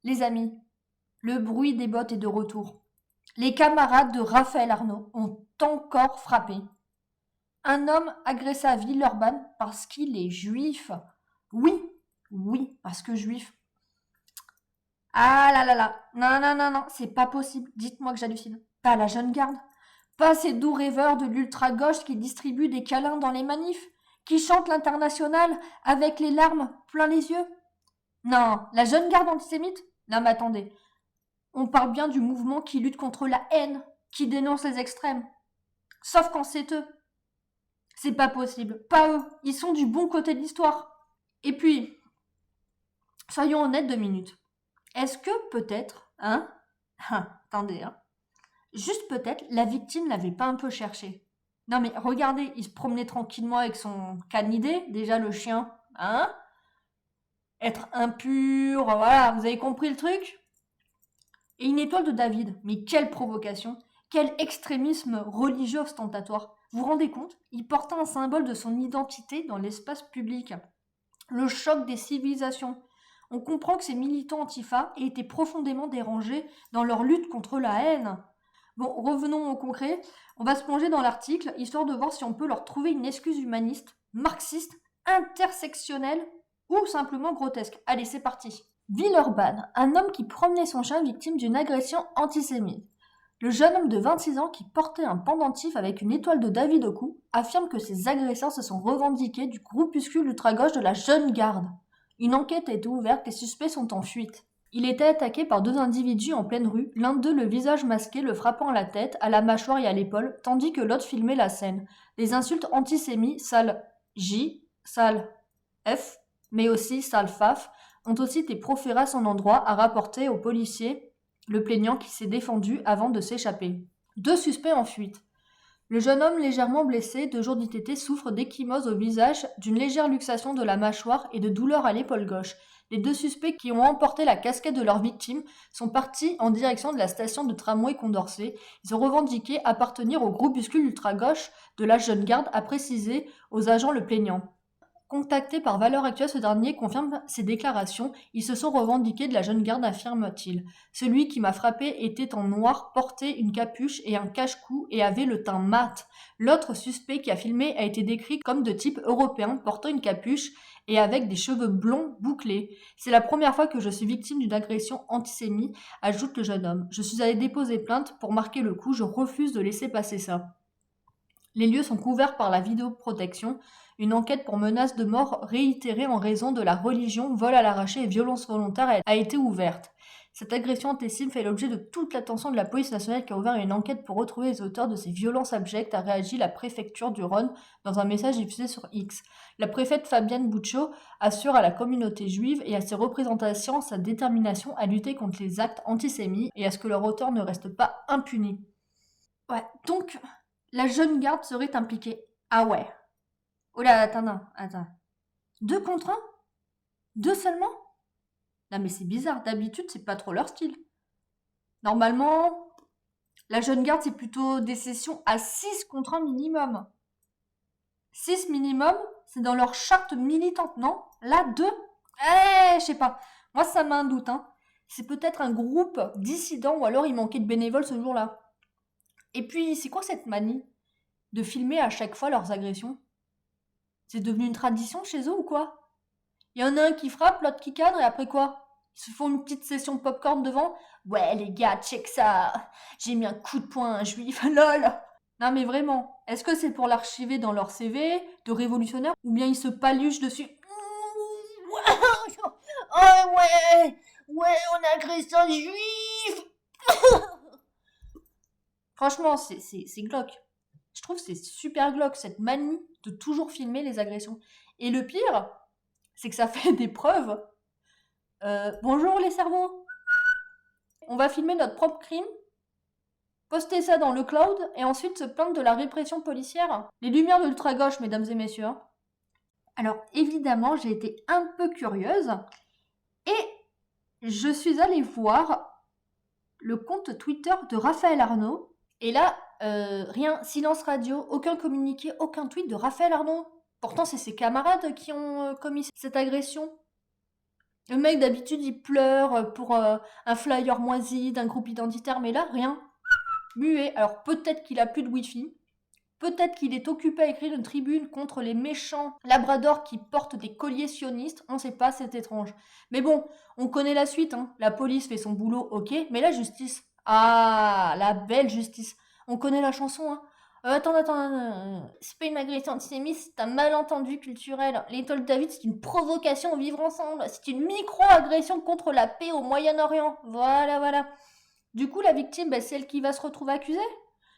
Les amis, le bruit des bottes est de retour. Les camarades de Raphaël Arnaud ont encore frappé. Un homme agressé à Villeurbanne parce qu'il est juif. Oui, oui, parce que juif. Ah là là là, non, non, non, non, c'est pas possible. Dites-moi que j'hallucine. Pas la jeune garde. Pas ces doux rêveurs de l'ultra-gauche qui distribuent des câlins dans les manifs, qui chantent l'international avec les larmes plein les yeux. Non, la jeune garde antisémite. Non mais attendez, on parle bien du mouvement qui lutte contre la haine, qui dénonce les extrêmes. Sauf quand c'est eux. C'est pas possible. Pas eux. Ils sont du bon côté de l'histoire. Et puis, soyons honnêtes 2 minutes. Est-ce que peut-être, attendez, juste peut-être, la victime l'avait pas un peu cherché. Non mais regardez, il se promenait tranquillement avec son canidé, déjà le chien, être impur, voilà, vous avez compris le truc? Et une étoile de David, mais quelle provocation, quel extrémisme religieux ostentatoire. Vous vous rendez compte? Il portait un symbole de son identité dans l'espace public. Le choc des civilisations. On comprend que ces militants antifa aient été profondément dérangés dans leur lutte contre la haine. Bon, revenons au concret. On va se plonger dans l'article, histoire de voir si on peut leur trouver une excuse humaniste, marxiste, intersectionnelle ou simplement grotesque. Allez, c'est parti. Villeurbanne, un homme qui promenait son chien victime d'une agression antisémite. Le jeune homme de 26 ans qui portait un pendentif avec une étoile de David au cou affirme que ses agresseurs se sont revendiqués du groupuscule ultra-gauche de la Jeune Garde. Une enquête a été ouverte et les suspects sont en fuite. Il était attaqué par 2 individus en pleine rue, l'un d'eux le visage masqué, le frappant à la tête, à la mâchoire et à l'épaule, tandis que l'autre filmait la scène. Les insultes antisémites, sale J, sale F, mais aussi sale Faf, ont aussi été proférées à son endroit, a rapporté au policier le plaignant qui s'est défendu avant de s'échapper. 2 suspects en fuite. Le jeune homme légèrement blessé, 2 jours d'ITT, souffre d'ecchymose au visage, d'une légère luxation de la mâchoire et de douleurs à l'épaule gauche. Les 2 suspects qui ont emporté la casquette de leur victime sont partis en direction de la station de tramway Condorcet. Ils ont revendiqué appartenir au groupuscule ultra-gauche de la Jeune Garde, a précisé aux agents le plaignant. Contacté par Valeurs Actuelles, ce dernier confirme ses déclarations. Ils se sont revendiqués de la Jeune Garde, affirme-t-il. Celui qui m'a frappé était en noir, portait une capuche et un cache-cou et avait le teint mat. L'autre suspect qui a filmé a été décrit comme de type européen, portant une capuche et avec des cheveux blonds bouclés. C'est la première fois que je suis victime d'une agression antisémite, ajoute le jeune homme. Je suis allé déposer plainte pour marquer le coup, je refuse de laisser passer ça. Les lieux sont couverts par la vidéoprotection. Une enquête pour menace de mort réitérée en raison de la religion, vol à l'arraché et violence volontaire a été ouverte. Cette agression antisémite fait l'objet de toute l'attention de la police nationale qui a ouvert une enquête pour retrouver les auteurs de ces violences abjectes, a réagi la préfecture du Rhône dans un message diffusé sur X. La préfète Fabienne Bouchot assure à la communauté juive et à ses représentations sa détermination à lutter contre les actes antisémites et à ce que leurs auteurs ne restent pas impunis. Ouais, donc la Jeune Garde serait impliquée. Ah ouais. Oh là, attends. 2 contre 1? 2 seulement? Non mais c'est bizarre, d'habitude c'est pas trop leur style. Normalement, la Jeune Garde c'est plutôt des sessions à 6 contre 1 minimum. 6 minimum, c'est dans leur charte militante, non? Là, 2? Je sais pas. Moi ça m'a un doute, C'est peut-être un groupe dissident ou alors il manquait de bénévoles ce jour-là. Et puis, c'est quoi cette manie de filmer à chaque fois leurs agressions? C'est devenu une tradition chez eux ou quoi? Il y en a un qui frappe, l'autre qui cadre, et après quoi? Ils se font une petite session de popcorn devant? Ouais, les gars, check ça! J'ai mis un coup de poing à un juif, lol! Non mais vraiment, est-ce que c'est pour l'archiver dans leur CV de révolutionnaire ou bien ils se paluchent dessus? Oh ouais! Ouais, on a agressé un juif! Franchement, c'est glauque. Je trouve que c'est super glauque, cette manie de toujours filmer les agressions. Et le pire, c'est que ça fait des preuves. Bonjour les cerveaux. On va filmer notre propre crime, poster ça dans le cloud et ensuite se plaindre de la répression policière. Les lumières de l'ultra-gauche, mesdames et messieurs. Alors évidemment, j'ai été un peu curieuse et je suis allée voir le compte Twitter de Raphaël Arnaud. Et là, rien, silence radio, aucun communiqué, aucun tweet de Raphaël Arnaud. Pourtant, c'est ses camarades qui ont commis cette agression. Le mec, d'habitude, il pleure pour un flyer moisi d'un groupe identitaire, mais là, rien. Muet. Alors peut-être qu'il a plus de wifi, peut-être qu'il est occupé à écrire une tribune contre les méchants labradors qui portent des colliers sionistes, on sait pas, c'est étrange. Mais bon, on connaît la suite, hein. La police fait son boulot, ok, mais la justice, ah, la belle justice. On connaît la chanson, hein. Attends, c'est pas une agression antisémite, c'est un malentendu culturel. L'étoile de David, c'est une provocation au vivre ensemble, c'est une micro-agression contre la paix au Moyen-Orient. Voilà. Du coup, la victime, c'est elle qui va se retrouver accusée.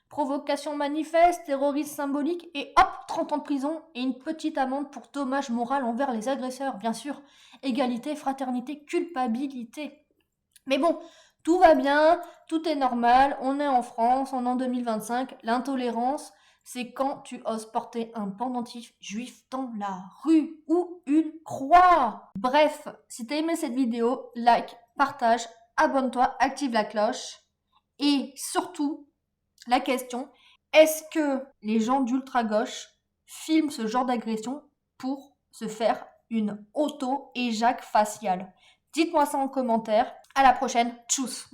Provocation manifeste, terrorisme symbolique, et hop, 30 ans de prison et une petite amende pour dommage moral envers les agresseurs, bien sûr. Égalité, fraternité, culpabilité. Mais bon, tout va bien, tout est normal, on est en France, on est en 2025. L'intolérance, c'est quand tu oses porter un pendentif juif dans la rue ou une croix. Bref, si t'as aimé cette vidéo, like, partage, abonne-toi, active la cloche. Et surtout, la question, est-ce que les gens d'ultra-gauche filment ce genre d'agression pour se faire une auto-éjac faciale? Dites-moi ça en commentaire. À la prochaine. Tchuss!